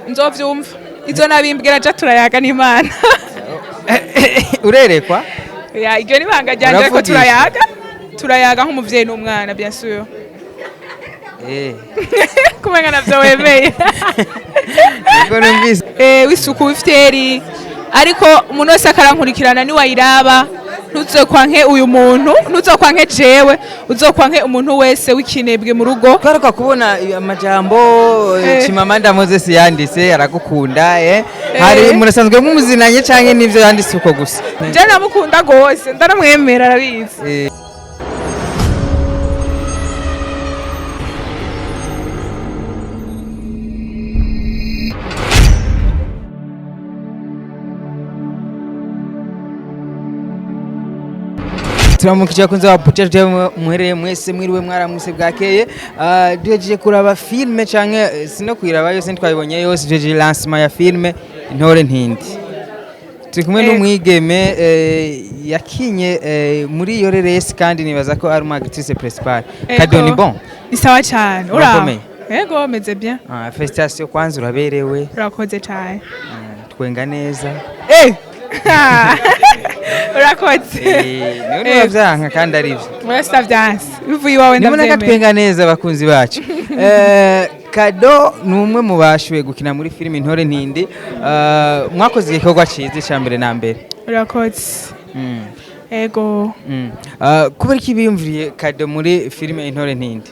nzovyumva izo nabimbwira ja turayaga n'Imana urerekwa ya iryo ni banga ryanje ko turayaga nk'umuvyeyi n'umwana bien sûr kumenya navyo wemeye niko numvise wisuku w'ifteri ariko umuntu wese akarankurikirana ni wayiraba ntuzokwanke uyu muntu ntuzokwanke jewe uzokwanke umuntu wese w'ikinebwe mu rugo twaruka kubona amajambo Chimamanda Moses yanditse aragukunda hari murasanzwe mumuzinanye canke nivyo yanditse uko gusa je namukunda gose ndaramwemera arabizi turamukije kunze wa buteje muhereye mwese mwiriwe mwaramuse bwakeye duhejeje kuraba filme canke sino kwiraba yose ntwabibonye yose duhejeje lancement ya filme Intore Ntindi turi kumwe n'umwigeme yakinye muri iyo reresi kandi nibaza ko ari umwagtrice principale Kado ni bon ni sawa cyane urakomeye yego meze bien félicitations kwanza uraberewe urakoze cyane twenga neza urakoze niwe byanka kandi ari byo mwese byanse bivuye iwawe ndabyemeye nibona katwenga neza abakunzi bacu Kado numwe mu bashuwe gukina muri filime Intore Ntindi mwakoze igikorwa cyiza cyambere na mbere urakoze ego kubera iki biyumviriye Kado muri filime Intore Ntindi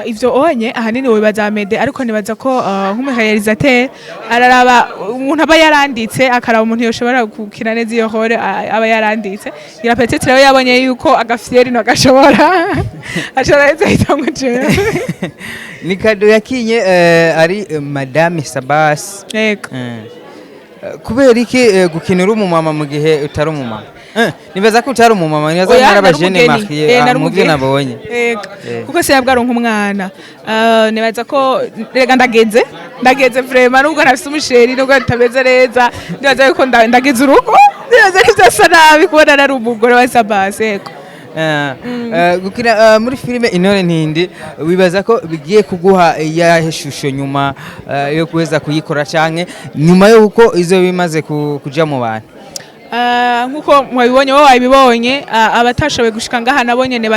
ivyo onye ahanini wibaza Mede ariko nibaza ko nk'umurealisateur araraba umuntu aba yaranditse akaraba umuntu yoshobora gukina neza iyo hore aba yaranditse ira peut-être rero yabonye yuko agafyeri no gashobora ashobora yahitamo je ni Kado yakinye ari Madame SABBAS yego kubera iki gukinira umumama mu gihe utari umumama nibaza ko utari umumama nibaza ko ari abajene mariye muvyo nabonye kuko se yabwaronka umwana nibaza ko rega ndageze vraiment nubwo nafise umusheri nubwo tutabeze neza nibaza ko ndageze urugo nibaza ko byasa nabi kubona ari umugore wa SABBAS yego gukina muri filime Intore Ntindi wibaza ko bigiye kuguha yaheshusho nyuma yo kuweza kuyikora canke nyuma yo uko izo bimaze kuja mu bantu nkuko mwabibonye wowe wabibonye abatashoboye gushika ngaha nabonye ne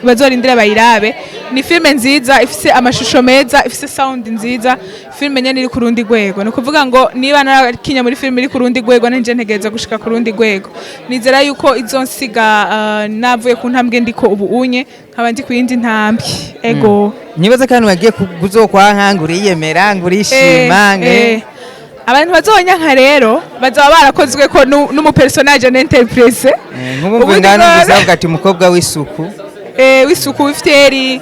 bazorindira bayirabe ni filme nziza ifise amashusho meza ifise sound nziza filme nyene iri ku rundi rwego no kuvuga ngo niba narakinya muri filme iri ku rundi rwego nanje ntegeza gushika ku rundi rwego nizera yuko izonsiga navuye ku ntambwe ndiko ubu unye nkaba ndi ku yindi ntambwe ego nibaza kandi wagiye kuzokwanka nguriyemera ngurishima abantu bazonyanka rero bazaba barakozwe ko n'umu personage n'interprète nk'ubu ngana bizavuga ati umukobwa w'isuku w'isuku w'ifteri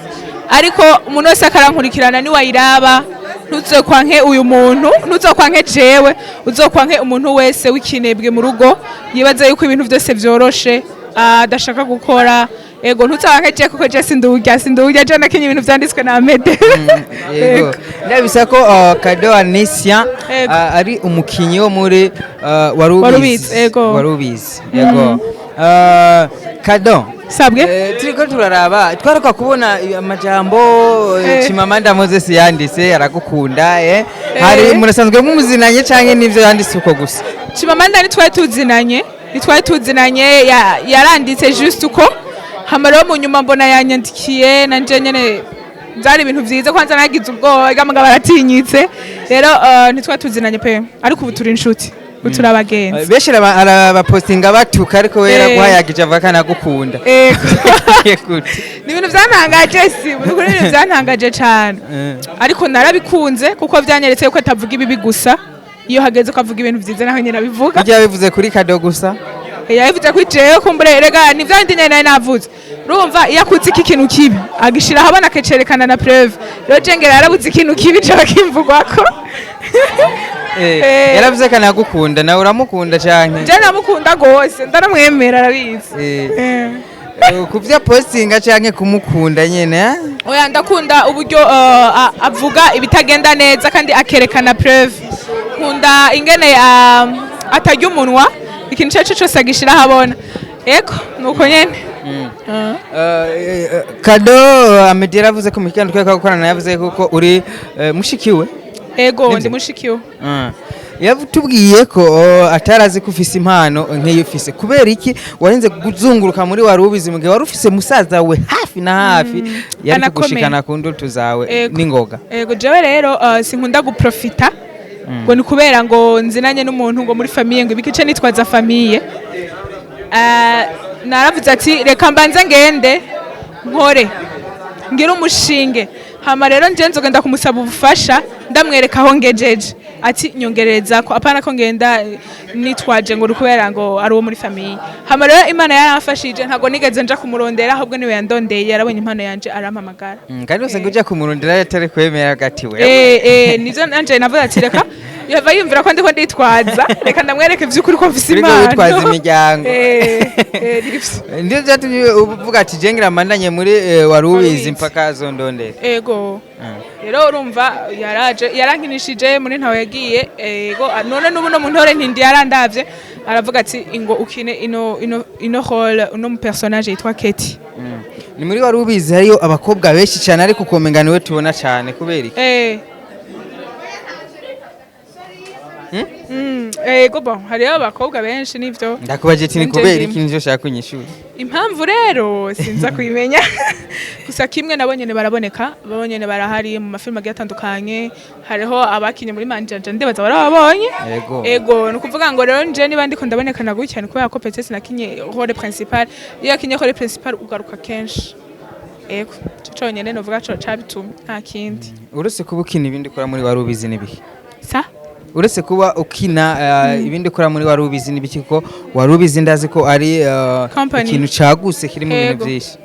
ariko umuntu wese akarankurikirana ni wayiraba ntuzokwanke uyu muntu ntuzokwanke jewe uzokwanke umuntu wese w'ikinebwe mu rugo yibaza yuko ibintu byose byoroshe adashaka gukora ego ntuzanke je kuko je sindurya je nakinye ibintu vyanditswe na Mede yego ndabisa ko Kado Anisya ari umukinyi wo muri warubizi yego Kado sabwe turiko turaraba twaruka kubona amajambo Chimamanda Moses yanditse aragukunda hari murasanzwe mumuzinanye canke nivyo yanditse uko gusa Chimamanda ni twari tuzinanye yaranditse juste uko hamaro mu nyuma mbona yanyandikiye nanje nyene byari ibintu byiza kwanza nagize ubwoba gamaga baratinyitse rero ntitwatuzinanye pe ariko ubu turi inshuti uturabagenzi beshira arabapostinga batuka ariko wera guhayagije avuga kana gukunda ni ibintu byantangaje ni ibintu byantangaje cyane ariko narabikunze kuko byanyeretse ko atavuga ibibi gusa iyo hageze ko avuga ibintu byiza naho nyine abivuga bijya bivuze kuri Kado gusa yavuze ko jewe kumbure rega ni vyandi nyene navuze urumva yakutse iki kintu kibi agishira habana kecerekana na preuve rero jengera yarabuze ikintu kibi cyo bakimvugwako yaravuze kana gukunda nawe uramukunda cyane je namukunda gose ndaramwemera arabizi kuvya postinga canke kumukunda nyene oya ndakunda uburyo avuga ibitagenda neza kandi akerekana preuve nkunda ingene atarya umunwa ikintu cyose agishira habona yego nuko nyene Kado Amedira avuze ko mukiganda tweka gukorana yavuze kuko uri mushikiwe ego ndi mushikiwe. yatubwiye ko atarazi ko ufise impano nk'iyo ufise kubera iki warinze kuzunguruka muri wari ubizi mugihe wari ufise musaza we hafi na hafi yari kugushikana ku ndoto zawe n'ingoga. Ego jewe rero sinkunda guprofita ngo ni kubera ngo nzinanye n'umuntu ngo muri famille ngo ibikice nitwaza famille. Naravuze ati reka mbanze ngende nkore ngira umushinge hama rero nje nzogenda kumusaba ubufasha ndamwereka aho ngejeje ati nyongereza ko apana ko ngenda nitwaje ngo rukubera ngo ari uwo muri famille. Hama rero Imana yaramfashije ntago nigeze nja kumurondera ahubwo niwe yandondeye yarabonye impano yanje arampamagara. Kandi wose ngo ujya kumurondera yatari kwemera gati we. Nizo nanje navuze ati reka yava yumvira ko ndiko nditwaza reka ndamwereke vy'ukuri ko mfise impano. Witwaza imiryango. Ndio byatumye uvuga ati jengera mandanye muri warubizi mpaka azondondera. Ego. Rero urumva yarankinishije muri ntawe yagiye ego none nubu no muntore ntindi yarandavye aravuga ati ingo ukine ino role uno mu personnage yitwa Keti. Ni muri warubizi hariyo abakobwa benshi cyane ariko komenga niwe tubona cyane kubera iki? Ego bon hariyo abakobwa benshi nivyo. Ndakubaje ati ni kubera iki nivyo shaka kunyishura. Impamvu rero sinza kuyimenya gusa kimwe nabonyene baraboneka babonyene barahari mu mafilm agiye atandukanye hariho abakinye muri Manjanja ndibaza barabonye. Ego nukuvuga ngo rero nje niba ndiko ndaboneka naguye cyane kubera ko peut-être nakinye role principal iyo akinye role principal ugaruka kenshi. Ego cyonyene novuga cyo cabitumye nta kindi. Uretse kuba ukina ibindi kora muri warubizi nibihe? Sa uretse kuba ukina ibindi kora muri warubizi nibiki ko warubizi ndazi ko ari ikintu caguse kiri mu bintu byinshi.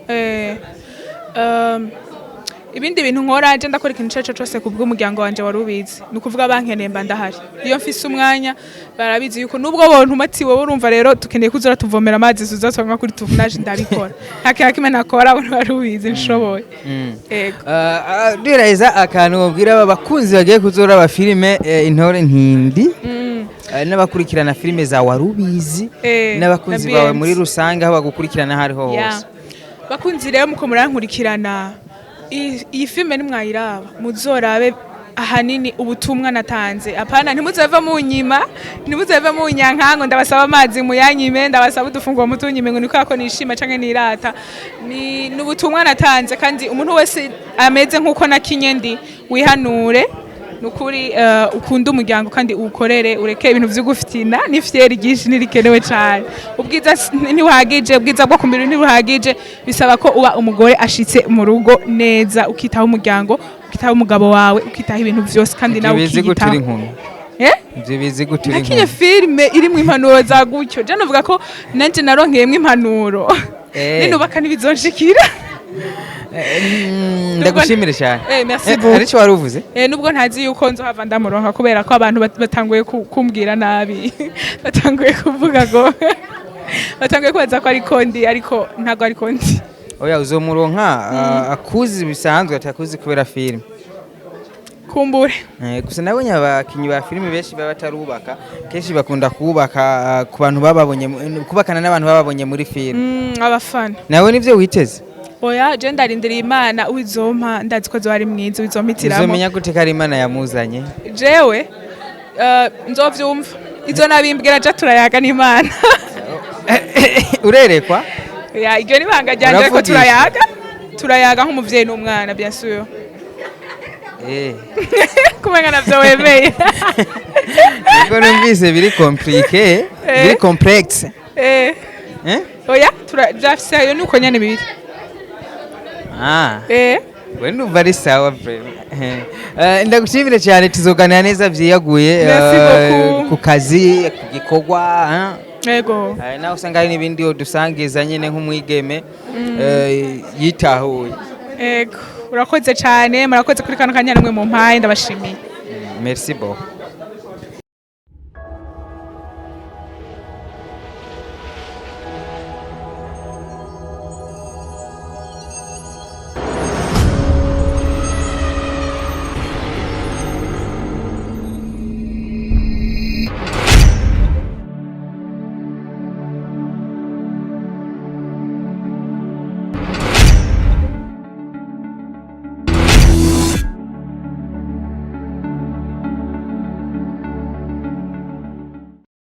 Ibindi bintu nkora je ndakora ikintu cyacu cyose kubw'umuryango wanje warubizi nukuvuga bankeneye mba ndahari iyo mfise umwanya barabizi yuko nubwo bontu mati wowe urumva rero tukeneye kuzura tuvomera amazi tuzasonga kuri tuvunaje ndabikora hakira kimwe nakora abantu warubizi nshoboye. Ego direza akantu ubwira abakunzi bagiye kuzora aba filime intore ntindi n'abakurikirana filime za warubizi n'abakunzi bawe muri rusange aho bagukurikirana hariho hose. Bakunzi rero muko murankurikirana iyi filme nimwayiraba muzorabe ahanini ubutumwa natanze apana ntimuzava mu nyima ntimuzava mu nyankango ndabasaba amazi muyanyime ndabasaba udufungwa mutunyime ngo niko ako nishima canke nirata ni ubutumwa natanze kandi umuntu wese ameze nkuko nakinye ndi wihanure nukuri ukunda umuryango kandi ukorere ureke ibintu vy'ugufitina n'ifyeri gishi nirikenewe cyane ubwiza ntibuhagije ubwiza bwo kumbira ntibuhagije bisaba ko uba umugore ashitse mu rugo neza ukitaho umuryango ukitaho umugabo wawe ukitaho ibintu vyose kandi nawe ukitaho. Ivyo bizi guturi nakinye filme irimo impanuro za gutyo je novuga ko nanje naronkeyemwe impanuro ninubaka nibizonshikira. Ndagushimire cyane. Merci beaucoup. Arico waruvuze? Nubwo ntazi yuko nzohava ndamuronka kubera ko abantu batanguye kumbwira nabi. Batanguye kuvuga ngo batanguye kubaza ko ari kondi ariko ntago ari kondi. Oya uzomuronka akuzi bisanzwe atakuzi kubera film. Kumbure. Gusa nabonye abakinyi ba filime benshi baba batarubaka kenshi bakunda kubaka ku bantu bababonye kubakana n'abantu bababonye muri film. Abafana. Nawe nivyo witeze? Oya je ndarindira Imana uzompa ndazi ko zari mwiza uzompitiramo. Uzomenya gute ko ari Imana yamuzanye? Jewe nzovyumva izo nabimbwira je turayaga n'Imana. Urerekwa? Ya iryo ni banga ryanje ko turayaga nk'umuvyeyi n'umwana bien sûr. Kumenga navyo wemeye. Niko numvise biri compliqué, biri complexe. Oya turafise yo nuko nyane bibiri. Wenu bari sawa vraiment. Ndagushimire cyane tuzoganira neza vyiyaguye ku kazi ku gikorwa. Ego. Naho usanga hari n'ibindi dusangiza nyene nk'umwigeme yitahuye. Ego. Urakoze cyane murakoze kuri kano kanya namwe mu mpaye ndabashimiye. Merci beaucoup.